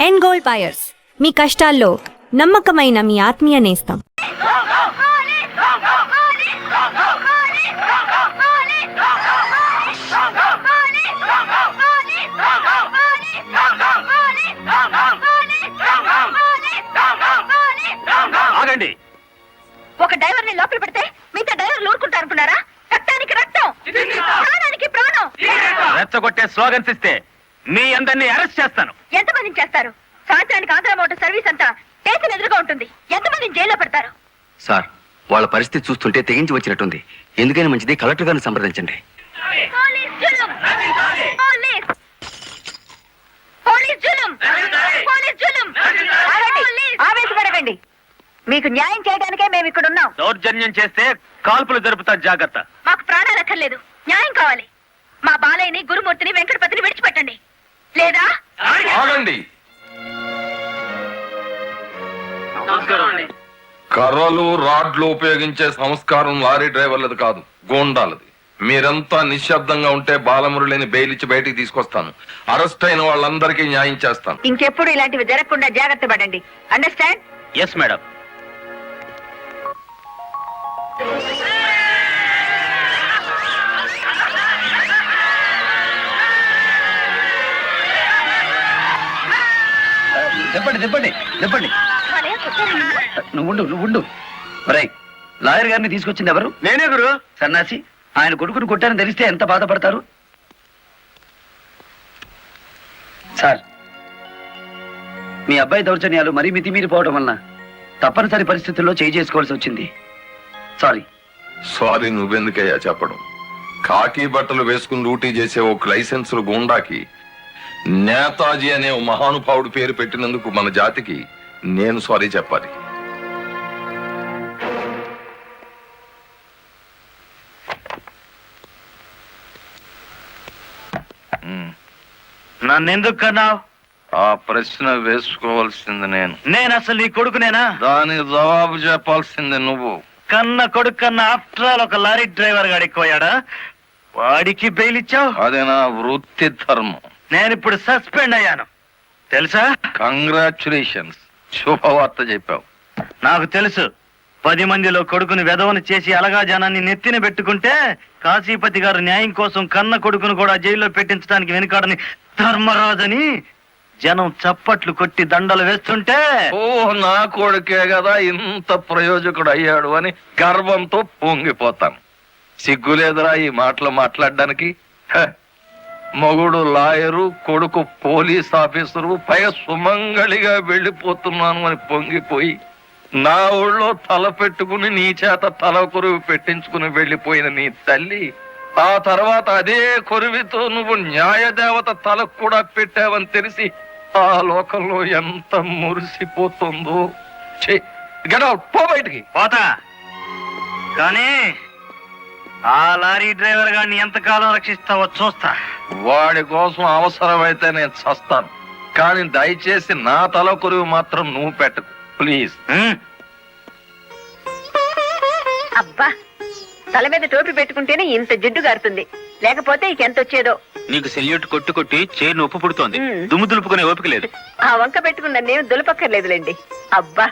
End gold buyers, మీ కష్టాల్లో నమ్మకమైన మీ ఆత్మీయ నేస్తం. ఆగండి. ఒక డ్రైవర్ ని లోపల పెడితే మిగతా డ్రైవర్లు ఊరుకుంటారు అనుకున్నారా? రక్తానికి రక్తం, ప్రాణానికి ప్రాణం. రెచ్చగొట్టే స్లోగన్స్ ఇస్తే మీ అందరినీ అరెస్ట్ చేస్తాను. ఎంతమందిని చేస్తారు? సాయంత్రానికి ఆంధ్ర మోటార్ సర్వీస్ అంతా స్టేషన్ ఎదురుగా ఉంటుంది. ఎంతమందిని జైల్లో పెడతారు? సార్, వాళ్ళ పరిస్థితి చూస్తుంటే తెగించి వచ్చినట్టుంది. ఎందుకైనా మంచిది కలెక్టర్ గారిని సంప్రదించండి. పోలీస్ జులుం! పోలీస్! పోలీస్ జులుం! పోలీస్ జులుం! ఆగండి! ఆవేశపడకండి. మీకు న్యాయం చేయడానికే మేము ఇక్కడ ఉన్నాం. దౌర్జన్యం చేస్తే కాల్పులు జరుపుతా, జాగ్రత్త. మాకు ప్రాణాలు అక్కర్లేదు, న్యాయం కావాలి. మా బాలయ్యని, గురుమూర్తిని, వెంకటపతిని విడిచిపెట్టండి. లేదా ఆగండి. కర్రలు రాడ్లు ఉపయోగించే సంస్కారం లారీ డ్రైవర్లది కాదు, గోండాలది. మీరంతా నిశ్శబ్దంగా ఉంటే బాలమురళిని బెయిలిచ్చి బయటికి తీసుకొస్తాను. అరెస్ట్ అయిన వాళ్ళందరికీ న్యాయం చేస్తాను. ఇంకెప్పుడు ఇలాంటివి జరగకుండా జాగ్రత్త పడండి. అండర్స్టాండ్? Yes madam. చెప్పండి చెప్పండి చెప్పండి. నువ్వు ఉండు. లాయర్ గారిని తీసుకొచ్చింది ఎవరు? నేనే గురు. సన్నాసి, ఆయన కొడుకును కొట్టారని తెలిస్తే ఎంత బాధపడతారు? సార్, మీ అబ్బాయి దౌర్జన్యాలు మరీ మితిమీరిపోవడం వలన తప్పనిసరి పరిస్థితుల్లో చేయి చేసుకోవాల్సి వచ్చింది. సారీ నువ్వెందుకయ్యా చెప్పడం? కాకి బట్టలు వేసుకుని డ్యూటీ చేసే ఒక లైసెన్సులు గూండాకి నేతాజీ అనే ఓ మహానుభావుడు పేరు పెట్టినందుకు మన జాతికి నేను సారీ చెప్పాలి. నన్నెందుకు కన్నావు? ఆ ప్రశ్న వేసుకోవాల్సింది నేను అసలు నీ కొడుకునేనా? దానికి జవాబు చెప్పాల్సింది నువ్వు. కన్న కొడుకు కన్నా ఆఫ్టర్ ఆల్ ఒక లారీ డ్రైవర్ గాడు ఎక్కువయ్యాడా? వాడికి బెయిల్ ఇచ్చావు? అది నా వృత్తి ధర్మం. నేను ఇప్పుడు సస్పెండ్ అయ్యాను తెలుసా? కంగ్రాచులేషన్స్, శుభవార్త చెప్పావు. నాకు తెలుసు. 10 మందిలో కొడుకుని వెధవను చేసి అలగా జనాన్ని నెత్తిన పెట్టుకుంటే కాశీపతి గారు న్యాయం కోసం కన్న కొడుకును కూడా జైల్లో పెట్టించడానికి వెనుకాడని ధర్మరాజని జనం చప్పట్లు కొట్టి దండలు వేస్తుంటే, ఓ నా కొడుకే కదా ఇంత ప్రయోజకుడు అయ్యాడు అని గర్వంతో పొంగిపోతాను. సిగ్గులేదురా ఈ మాటలు మాట్లాడడానికి? మొగుడు లాయరు, కొడుకు పోలీస్ ఆఫీసరు, పైగా సుమంగళిగా వెళ్ళిపోతున్నాను అని పొంగిపోయి నా ఊళ్ళో తల పెట్టుకుని నీ చేత తల కొరువు పెట్టించుకుని వెళ్ళిపోయిన నీ తల్లి ఆ తర్వాత అదే కొరువితో నువ్వు న్యాయదేవత తలకు కూడా పెట్టావని తెలిసి ఆ లోకంలో ఎంత మురిసిపోతుందో. పో బయటికి. పోతా, కానీ ఆ లారీ డ్రైవర్ గారిని ఎంతకాలం రక్షిస్తావో చూస్తా. వాడి కోసం అవసరమైతే నేను చస్తాను, కానీ దయచేసి నా తల కొరువు మాత్రం నువ్వు పెట్టకు ప్లీజ్. అబ్బా, తల మీద టోపీ పెట్టుకుంటేనే ఇంత జిడ్డు గారుతుంది, లేకపోతే ఇకెంత వచ్చేదో. నీకు సెల్యూట్ కొట్టు కొట్టి చేరు ఉప్పు పుడుతోంది, దుమ్ము దులుపుకునే ఓపిక లేదు. ఆ వంక పెట్టుకున్న నేను దులపక్కర్లేదులేండి. అబ్బా,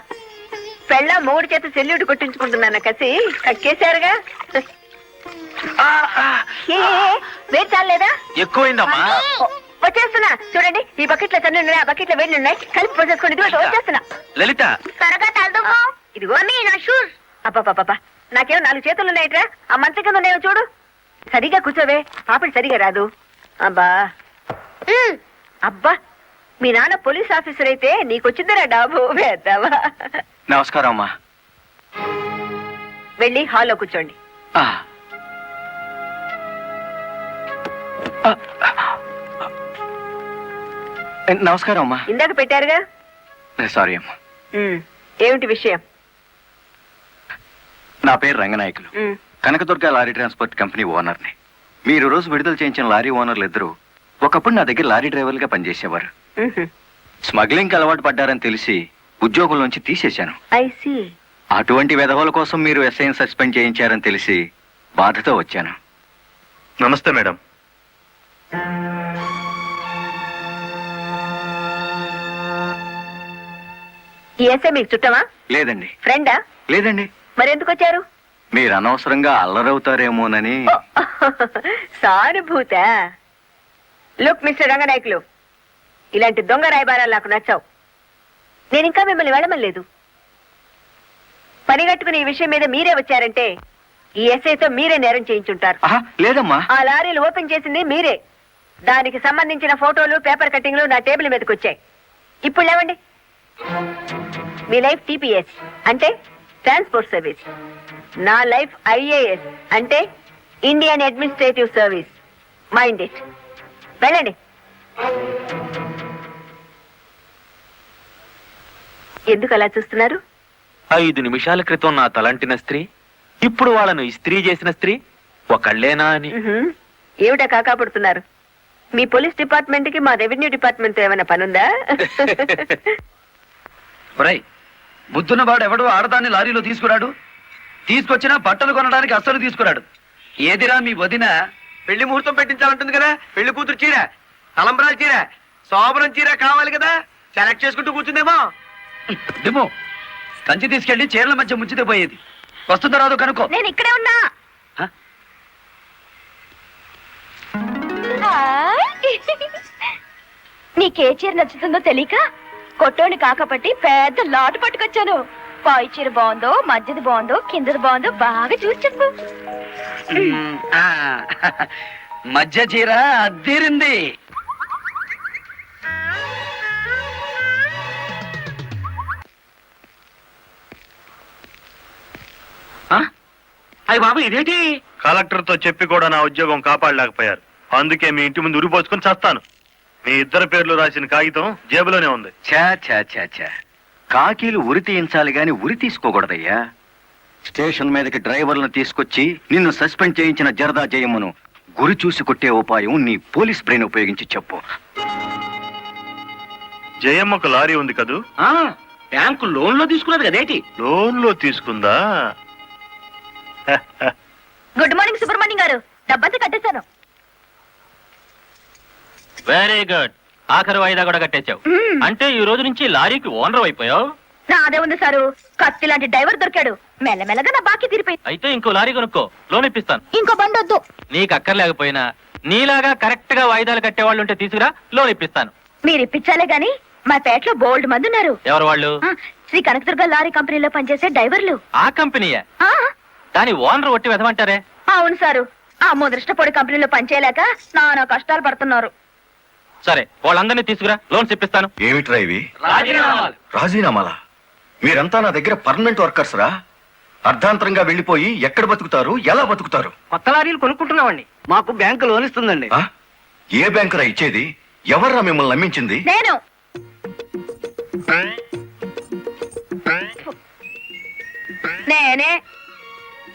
పెళ్ళ మూడు చేత సెల్యూట్ కొట్టించుకుంటున్నాను కసి కక్కేశారుగా. వేడి చాలేదా? ఎక్కువైందమ్మా. వచ్చేస్తున్నా చూడండి. ఈ బకెట్ లో తన్ను ఉన్నాయి, ఆ బకెట్ లో వేడి ఉన్నాయి, కలిపి పోసేసుకోండి. ఇదిగో వచ్చేస్తున్నా. లలిత, త్వరగా తలదుకో. ఇదిగో నా షూస్. అబ్బా, నాకేమో 4 చేతులు ఉన్నాయిట్రా. ఆ మంచం కింద ఉన్నాయో చూడు. సరిగా కూర్చోవే, పాపడి సరిగా రాదు. అబ్బా, మీ నాన్న పోలీస్ ఆఫీసర్ అయితే నీకొచ్చిందిరా డాబు. వేద్దావా? నమస్కారం అమ్మా. వెళ్ళి హాల్లో కూర్చోండి. నమస్కారం అమ్మా. ఇందాక పెట్టారుగా. సారీ అమ్మా. ఏమిటి విషయం? నా పేరు Ranganayakulu, Kanakadurga lorry transport company ఓనర్ని. మీరు రోజు విడుదల చేయించిన లారీ ఓనర్లు ఇద్దరు ఒకప్పుడు నా దగ్గర లారీ డ్రైవర్లుగా పనిచేసేవారు. స్మగ్లింగ్ అలవాటు పడ్డారని తెలిసి ఉద్యోగం నుంచి తీసేశాను. అటువంటి వెధవల కోసం మీరు ఎస్ఐని సస్పెండ్ చేయించారని తెలిసి బాధతో వచ్చాను. నమస్తే మేడం. ఈ ఎస్ఐ మీకు చుట్టమా, లేదండి. ఫ్రెండా? లేదండి. మరెందుకు వచ్చారు? మీరు అనవసరంగా అల్లరవుతారేమోనని. సానుభూత. లుక్ మిస్టర్ రంగనాయకులు, ఇలాంటి దొంగ రాయబారాలు నాకు నచ్చావు. నేను ఇంకా మిమ్మల్ని వెళ్ళమలేదు. పనిగట్టుకుని ఈ విషయం మీద మీరే వచ్చారంటే ఈ ఎస్ఐతో మీరే నేరం చేయించుంటారు. ఆహా, లేదమ్మా. ఆ లారీలు ఓపెన్ చేసింది మీరే. దానికి సంబంధించిన ఫోటోలు, పేపర్ కట్టింగ్లు నా టేబుల్ మీదకి వచ్చాయి. ఇప్పుడు లేవండి. మీ లైఫ్ టీపీఎస్ అంటే ట్రాన్స్పోర్ట్ సర్వీస్, నా లైఫ్ ఐఏఎస్ అంటే Indian administrative service. Mind it. వెళ్ళండి. ఎందుకు అలా చూస్తున్నారు? 5 నిమిషాల క్రితం నా తలంటిన స్త్రీ ఇప్పుడు వాళ్ళను ఇస్త్రీ చేసిన స్త్రీ ఒకళ్ళేనా అని. ఏమిటా కాకాపడుతున్నారు? మీ పోలీస్ డిపార్ట్మెంట్ కి మా రెవెన్యూ డిపార్ట్మెంట్ ఏమైనా పనుందా? బుద్ధున్నవాడు ఎవడు ఆడదాన్ని లారీలో తీసుకురాడు. తీసుకొచ్చినా బట్టలు కొనడానికి అస్సలు తీసుకురాడు. ఏదిరా మీ వదిన పెళ్లి ముహూర్తం పెట్టించాలంటుంది కదా. పెళ్లి కూతురు చీర, తలంబ్రాల చీర, శోభనం చీర కావాలి కదా. సెలెక్ట్ చేసుకుంటూ కూర్చుందేమో. దిమో కంచి తీసుకెళ్లి చీరల మధ్య ముంచితే పోయేది. వస్తుందో రాదో కనుక్కో. నేను ఇక్కడే ఉన్నా. నీకే చీర నచ్చుతుందో తెలియక కొట్టోని కాకపట్టి పెద్ద లాటు పట్టుకొచ్చాను. పై చీర బాగుందో, మధ్యది బాగుందో, కిందది బాగుందో బాగా చూసి చెప్పు. మధ్య చీర అద్దీరింది. అయ్యి బాబు ఇదేంటి? కలెక్టర్ తో చెప్పి కూడా నా ఉద్యోగం కాపాడలేకపోయారు. అందుకే మీ ఇంటి ముందు ఉరిపోసుకుని చస్తాను. మీ ఇద్దరు పేర్లు రాసిన కాగితం జేబులోనే ఉంది. ఛా ఛా ఛా ఛా, కాకీలు ఉరి తీయించాలి గాని ఉరి తీసుకోకూడదయ్యా. స్టేషన్ మీదకి డ్రైవర్లను తీసుకొచ్చి నిన్ను సస్పెండ్ చేయించిన జరదా జయమ్మను గురి చూసి కొట్టే ఉపాయం నీ పోలీస్ బ్రెయిన్ ఉపయోగించి చెప్పు. జయమ్మకు లారీ ఉంది కదూ? బ్యాంకు లోన్ లో తీసుకున్నది కదేటి? లోన్ లో తీసుకుందా? గుడ్ మార్నింగ్ సుబ్రహ్మణ్యం గారు, డబ్బంతా కట్టేశాను. Very good. ఆఖరి వాయిదా కూడా కట్టేశావు. అంటే ఈ రోజు నుంచి లారీకి ఓనర్ అయిపోయావు. నాదే ఉంది సారు, కత్తి లాంటి డ్రైవర్ దొరికాడు. మెల్లమెల్లగా నా బాకీ తీరిపోయింది. అయితే ఇంకో లారీ కొనుక్కో, లోన్ ఇప్పిస్తాను. ఇంకో బండి వద్దు. నీకు అక్కర్లేకపోయినా నీలాగా కరెక్ట్ గా వాయిదాలు కట్టేవాళ్ళు ఉంటే తీసుకురా, లోన్ ఇప్పిస్తాను. మీరు ఇప్పించాలే గాని మా పేటలో బోల్డ్ మంది ఉన్నారు. ఎవరు వాళ్ళు? శ్రీ కనకదుర్గ లారీ కంపెనీలో పనిచేసే డ్రైవర్లు. ఆ కంపెనీయే? ఆ, దాని ఓనర్ ఒట్టి వెదమంటారే? అవును సారు, ఆ ముదృష్టపొడి కంపెనీలో పనిచేయలేక నానా కష్టాలు పడుతున్నారు. సరే, వాళ్ళందరినీ తీసుకురా, లోన్స్ ఇప్పిస్తాను. ఏమిట్రా ఇవి? రాజీనామాలా? మీరంతా నా దగ్గర పర్మనెంట్ వర్కర్స్ రా. అర్ధాంతరంగా వెళ్ళిపోయి ఎక్కడ బతుకుతారు, ఎలా బతుకుతారు? కొత్త లారీలు కొనుక్కుంటున్నామండి. మాకు బ్యాంకు లోన్ ఇస్తుందండి. ఆ? ఏ బ్యాంకురా ఇచ్చేది? ఎవర్రా మిమ్మల్ని నమ్మించింది? నేను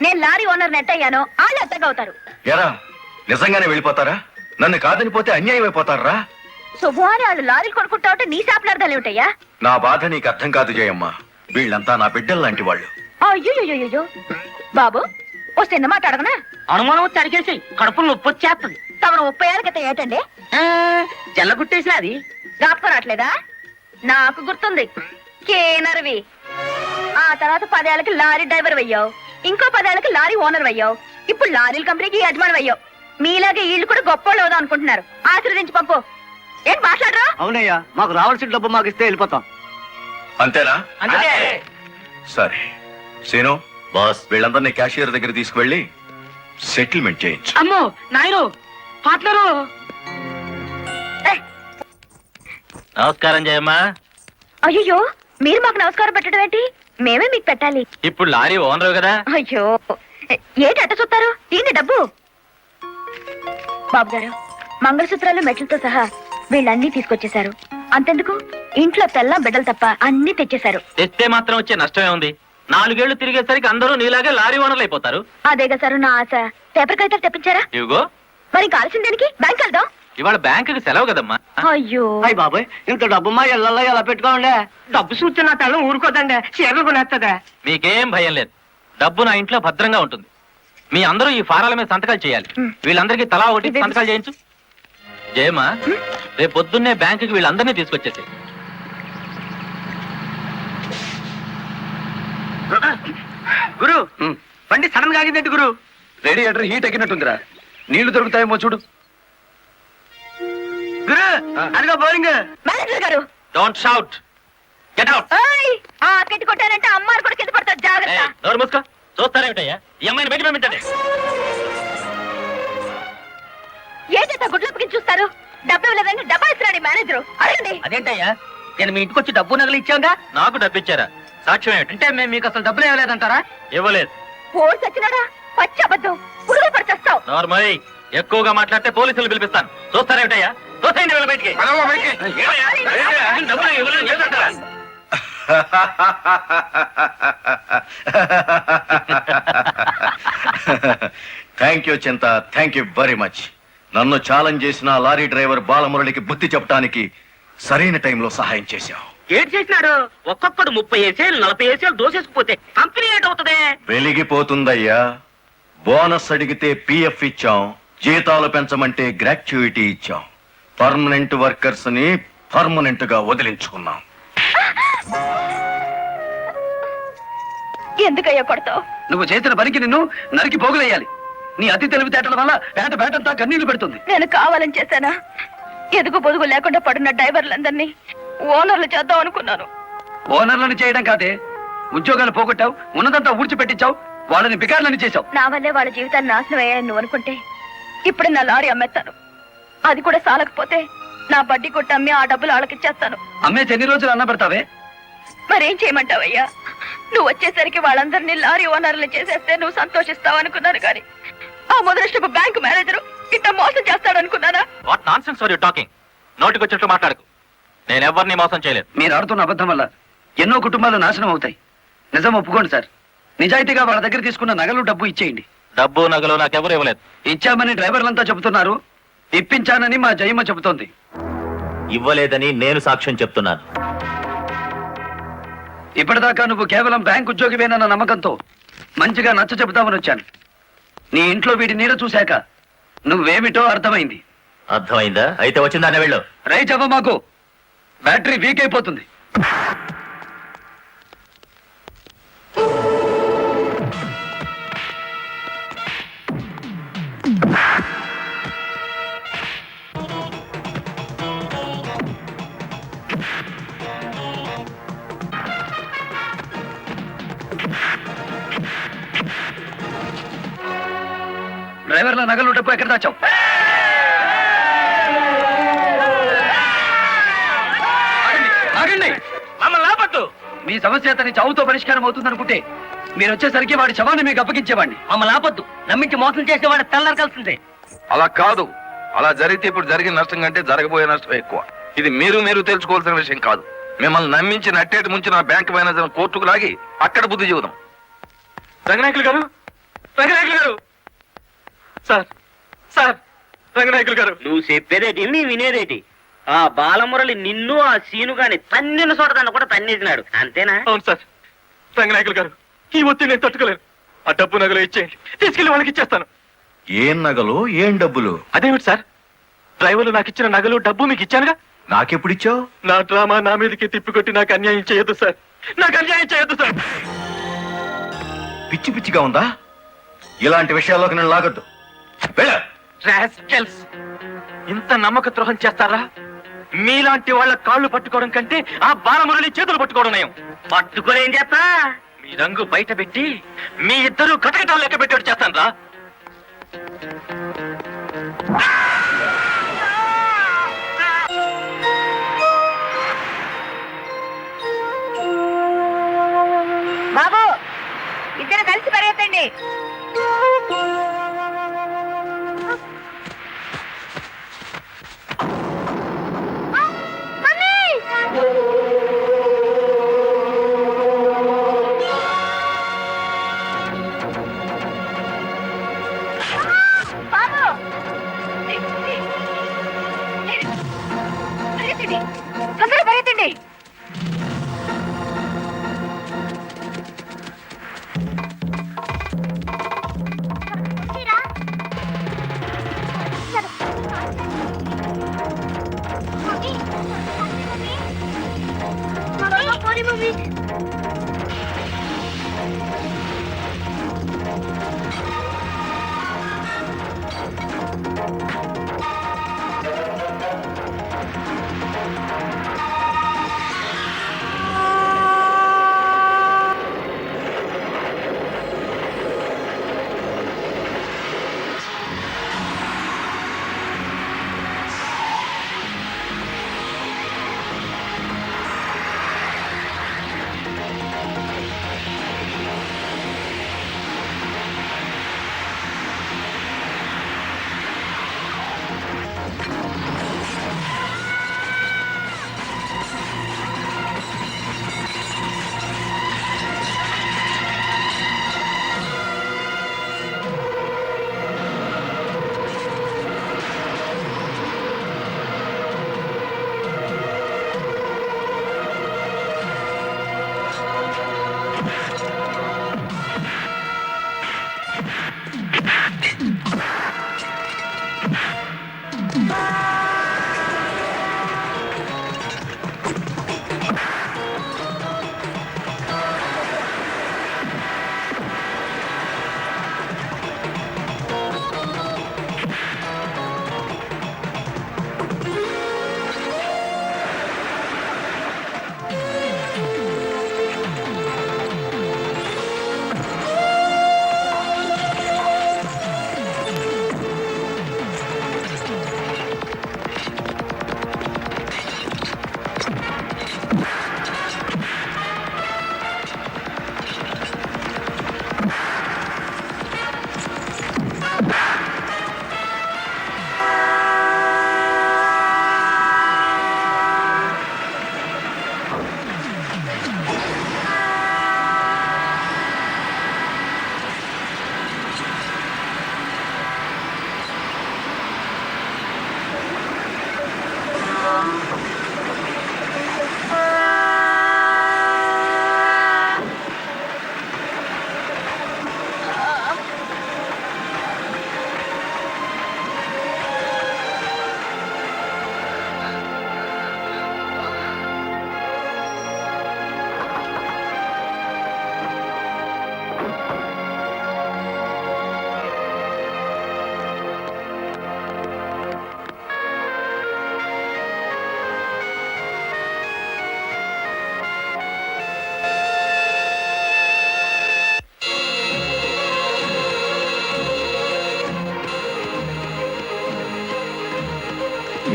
నేను లారీ ఓనర్ నెట్ అయ్యాను. వాళ్ళు ఎత్తగవుతారు. ఎరా, నిజంగానే వెళ్ళిపోతారా? నన్ను కాదని పోతే అన్యాయం అయిపోతారా? శుభవారి వాళ్ళు లారీలు కొనుక్కుంటా ఉంటే నీ శాపలార్థాలు ఏమిటయ్యా? నా బాధ నీకు అర్థం కాదు జయమ్మ. వీళ్ళంతా నా బిడ్డలు లాంటి వాళ్ళు. అయ్యో బాబు, ఓ చిన్న మాట అడగనా? అనుమానం వచ్చి అడిగేసి కడుపులో నొప్పి వచ్చేస్తుంది. తమను 30 ఏళ్ళ క్రితం ఏటండి జల్లగుట్టేసిన అది జ్ఞాపకం రావట్లేదా? నాకు గుర్తుంది. కేనర్వి. ఆ తర్వాత 10 ఏళ్ళకి లారీ డ్రైవర్ అయ్యావు. ఇంకో 10 ఏళ్ళకి లారీ ఓనర్ అయ్యావు. ఇప్పుడు లారీల కంపెనీకి యజమాని అయ్యావు. మీలాగే వీళ్ళు కూడా గొప్పోళ్ళు అవుదాం అనుకుంటున్నారు. ఆశీర్వదించి పంపు. ఏం మాట్లాడరా? అవునయ్యా, మాకు రావాల్సిన డబ్బు మాకు ఇస్తే వెళ్ళిపోతాం. అంతేనా? సరే సీను బాస్, వీళ్ళందరినీ క్యాషియర్ దగ్గర తీసుకువెళ్ళి సెటిల్మెంట్ చేయించు. అమ్మో నాయను, పార్ట్నరు. నమస్కారం జయమ్మా. అయ్యో, మీరు మాకు నమస్కారం పెట్టడం ఏంటి? మేమే మీకు పెట్టాలి. ఇప్పుడు లారీ ఓనర్ కదా. అయ్యో, ఏంటి అట్ట చూస్తారు? ఏంటి డబ్బు? బాబు గారు, మంగళసూత్రాలు మెట్లతో సహా వీళ్ళన్నీ తీసుకొచ్చేశారు. అంతెందుకు, ఇంట్లో తెల్ల బిడ్డలు తప్ప అన్ని తెచ్చేశారు. తెస్తే మాత్రం వచ్చే నష్టమే ఉంది. 4 ఏళ్లు తిరిగేసరికి అందరూ నీలాగే లారీ ఓనర్లు అయిపోతారు. అదేగా సారు నా ఆశ. పేపర్ కాగితాలు తెప్పించారా? ఇవిగో. మరి కాల్సిన దానికి బ్యాంక్ వెళ్దాం. ఇవాళ బ్యాంకుకి సెలవు కదమ్మా. అయ్యో, అయ్యి బాబాయ్, ఇంత డబ్బు మా ఇళ్ళల్లో ఎలా పెట్టుకోండి? డబ్బు చూస్తే నా తల్లం ఊరుకోదండి, చీరలు కొనేస్తుందా? మీకేం భయం లేదు. డబ్బు నా ఇంట్లో భద్రంగా ఉంటుంది. మీ అందరూ ఈ ఫారాల మీద సంతకాలు చేయాలి. వీళ్ళందరికీ తలా ఒకటి సంతకాలు చేయించు. జయమ్మా, రేపు పొద్దున్నే బ్యాంకుకి వీళ్ళందరినీ తీసుకొచ్చేసి. గురు బండి సడన్ గా ఆగిందండి గురు. Radiator heat ఎక్కినట్టుందిరా. నీళ్లు దొరుకుతాయేమో చూడు. గురు అదిగో బౌలింగ్. మేనేజర్ గారు డోంట్ షౌట్. Get out. ఓయ్, ఆ కిటి కొట్టారంటే అమ్మారు కూడా కింద పడతారు, జాగ్రత్త. నోరు మూసుకో. చూస్తారేమిటయ్యా, ఈ అమ్మాయిని బయట పంపించండి. ఏంటంటే గుడ్లప్పకి చూస్తారు? డబ్బు ఇవ్వలేదండి, డబ్బా ఇస్తున్నాడు మేనేజర్. అడగండి. అదేంటయ్యా, నేను మీ ఇంటికి వచ్చి డబ్బు నగలు ఇచ్చాగా. నాకు డబ్బు ఇచ్చారా? సాక్ష్యం ఏమిటి? అంటే మేము మీకు అసలు డబ్బులు ఇవ్వలేదంటారా? ఇవ్వలేదు. ఓడి చచ్చినాడా? పచ్చి అబద్ధం. పురుగులు పడిచేస్తావు. నార్మల్ ఎక్కువగా మాట్లాడితే పోలీసులు పిలిపిస్తాను. చూస్తారేమిటయ్యా? చూసేయండి వీళ్ళ బయటికి. ఏమయ్యా? డబ్బులు ఇవ్వలేదు, ఏంటంటారా? థ్యాంక్ యూ చింత, థ్యాంక్ యూ వెరీ మచ్. నన్ను ఛాలెంజ్ చేసిన లారీ డ్రైవర్ బాలమురళికి బుద్ధి చెప్పడానికి సరైన టైంలో సహాయం చేశావు. ఏడు చేసినాడు? ఒక్కొక్కడు 30 ఏసేలు 40 ఏసేలు దోసేసుకుపోతే కంపెనీ ఏటవుతుంది? వెలిగిపోతుందయ్యా. బోనస్ అడిగితే పిఎఫ్ ఇచ్చాం, జీతాలు పెంచమంటే గ్రాట్యుయిటీ ఇచ్చాం. పర్మనెంట్ వర్కర్స్ ని పర్మనెంట్ గా వదిలించుకున్నాం. ఎందుకయ్యా కొడతావు? నువ్వు చేసిన పనికి నిన్ను నరికి పోగులేయాలి. నీ అతి తెలివితేటల వల్ల బేటంతా కన్నీళ్లు పెడుతుంది. నేను కావాలని చేశానా? ఎదుగు పొదుగు లేకుండా పడున్న డ్రైవర్లందరినీ ఓనర్లు చేద్దాం అనుకున్నాను. ఓనర్లను చేయడం కాదే, ఉద్యోగాలు పోగొట్టావు, ఉన్నదంతా ఊడ్చిపెట్టించావు, వాళ్ళని బికార్లని చేశావు. నా వల్లే వాళ్ళ జీవితాన్ని నాశనం అయ్యాయని నువ్వు అనుకుంటే ఇప్పుడు నా లారీ అమ్మేస్తాను. అది కూడా సాలకపోతే నా బడ్డీ కొట్టి అమ్మి ఆ డబ్బులు వాళ్ళకిచ్చేస్తాను. అమ్మేసి ఎన్ని రోజులు అన్న పెడతావే? మరేం చేయమంటావయ్యా? నువ్వు వచ్చేసరికి వాళ్ళందరినీ లారీ ఓనర్లు చేసేస్తే నువ్వు సంతోషిస్తావు అనుకున్నాను, కానీ ఆ మొదలష్టపు బ్యాంకు మేనేజరు ఇట్ట మోసం చేస్తాడు అనుకున్నానా? What nonsense are you talking? నోటికొచ్చినట్టు మాట్లాడకు. నేను ఎవరిని మోసం చేయలేదు. మీరు ఆడుతున్న అబద్ధం వల్ల ఎన్నో కుటుంబాలు నాశనం అవుతాయి. నిజం ఒప్పుకోండి సార్. నిజాయితీగా వాళ్ళ దగ్గర తీసుకున్న నగలు డబ్బు ఇచ్చేయండి. డబ్బు నగలు నాకెవరు ఇవ్వలేదు. ఇచ్చామని డ్రైవర్లంతా చెబుతున్నారు, ఇప్పించానని మా జయమ్మ చెబుతోంది. ఇవ్వలేదని నేను సాక్ష్యం చెప్తున్నాను. ఇప్పటిదాకా నువ్వు కేవలం బ్యాంక్ ఉద్యోగివేనన్న నమ్మకంతో మంచిగా నచ్చ చెబుతామని వచ్చాను. నీ ఇంట్లో వీడి నీడ చూశాక నువ్వేమిటో అర్థమైంది. అర్థమైందా? అయితే వచ్చిందానే వెళ్ళు. రైట్ అవ్వ, మాకు బ్యాటరీ వీక్ అయిపోతుంది. డ్రైవర్ల నగలు డబ్బు ఎక్కడ దాచావు? ఆగండి. మమ్మల్ని ఆపద్దు. మీ సమస్య అతని చావుతో పరిష్కారం అవుతుందనుకుంటే మీరు వచ్చేసరికి వాడి శవాన్ని మీకు అప్పగించేవాడిని. మమ్మల్ని ఆపద్దు. నమ్మించి మోసం చేసేవాడు తెల్లారకాల్సిందే. అలా కాదు. అలా జరిగితే ఇప్పుడు జరిగిన నష్టం కంటే జరగబోయే నష్టం ఎక్కువ. ఇది మీరు తెలుసుకోవాల్సిన విషయం కాదు. మిమ్మల్ని నమ్మించి నట్టేటి ముంచి నా బ్యాంక్ మేనేజర్ కోర్టుకు లాగి అక్కడ బుద్ధి చూద్దాం. రంగనాయకులు గారు, రంగనాయకులు గారు, సార్ సార్, రంగనాయకులు గారు. నువ్వు చెప్పేదేటి నీ వినేదేటి? ఆ బాలమురళి నిన్ను ఆ సీను గాని తన్నిన చోట తను కూడా తన్నేసినాడు, అంతేనా? అవును సార్. రంగనాయకులు గారు, ఈ ఒత్తిడి నేను తట్టుకోలేను. ఆ డబ్బు నగలు ఇచ్చేయండి, తీసుకెళ్లి వాళ్ళకి ఇచ్చేస్తాను. ఏం నగలు, ఏం డబ్బులు? అదేమిటి సార్, డ్రైవర్లు నాకు ఇచ్చిన నగలు డబ్బు మీకు ఇచ్చానుగా. నాకెప్పుడిచ్చావు? నా డ్రామా నా మీదకి తిప్పికొట్టి నాకు అన్యాయం చేయొద్దు సార్. నాకు అన్యాయం చేయొద్దు సార్. పిచ్చి పిచ్చిగా ఉందా? ఇలాంటి విషయాల్లోకి నేను లాగొద్దు. వెళ్ళు. రాస్కెల్స్, ఇంత నమ్మక ద్రోహం చేస్తారా? మీలాంటి వాళ్ళ కాళ్ళు పట్టుకోవడం కంటే ఆ బాలమురళి చేతులు పట్టుకోవడం నయం. పట్టుకొని ఏం చేస్తా? మీ రంగు బయట పెట్టి మీ ఇద్దరు కటకటాలు లెక్క పెట్టేట్టు చేస్తాను రా. బాబు, ఇద్దరు కలిసి పరిగెత్తండి. తొందరగా పరిగెత్తండి.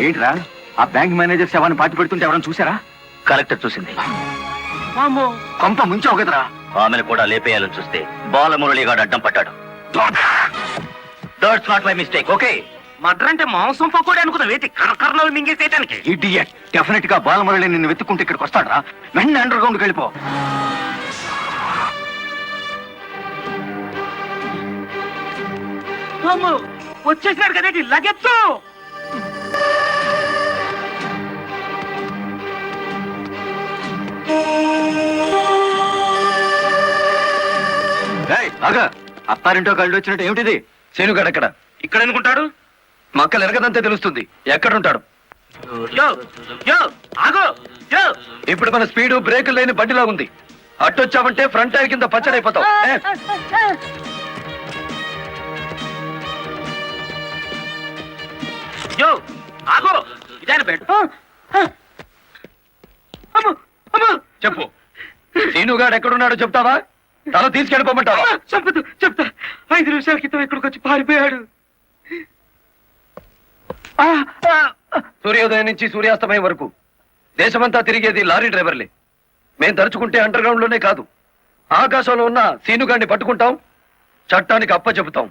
ఏంట్రా ఆ బ్యాంక్ మేనేజర్ శవాన్ని పాతి పెడుతుంటే ఎవరైనా చూసారా? కలెక్టర్ చూసింది. కొంప ముంచావు కదరా. ఆమెను కూడా లేపేయాలని చూస్తే బాలమురళిగాడు అడ్డం పట్టాడు. That's not my mistake. Okay, మడ్ర అంటే మాంసం పకోడీ అనుకున్న వేటి కరకరణలు మింగేసేయటానికి. ఇడియట్. డెఫినెట్ గా బాలమురళి నిన్ను వెతుక్కుంటే ఇక్కడికి వస్తాడా? వెంటనే అండర్ గ్రౌండ్కి వెళ్ళిపో. వచ్చేసినాడు కదేటి లగెత్తు. అత్తారింటో కళ్ళు వచ్చినట్టు ఏమిటిది? శీనుగాడు ఎక్కడ? ఇక్కడ ఎందుకుంటాడు? మక్కలు ఎరగదంతే తెలుస్తుంది. ఎక్కడుంటాడు? యో యో ఆగో యో. ఇప్పుడు మన స్పీడు బ్రేకులు లేని బండిలా ఉంది. అట్టొచ్చావంటే ఫ్రంట్ టైర్ కింద పచ్చడైపోతావు. యో ఆగో. ఇదాని బెడ్. చెప్పు, శీనుగాడు ఎక్కడున్నాడో చెప్తావా? తల తీసుకెళ్ళిపోమంటావా? చెప్పదు, చెప్తా. 5 నిమిషాల క్రితం ఇక్కడికి వచ్చి పారిపోయాడు. సూర్యోదయం నుంచి సూర్యాస్తమయం వరకు దేశమంతా తిరిగేది లారీ డ్రైవర్లే. మేం తలుచుకుంటే అండర్ గ్రౌండ్ లోనే కాదు, ఆకాశంలో ఉన్న సీనుగాడిని పట్టుకుంటాం, చట్టానికి అప్పచెబుతాం.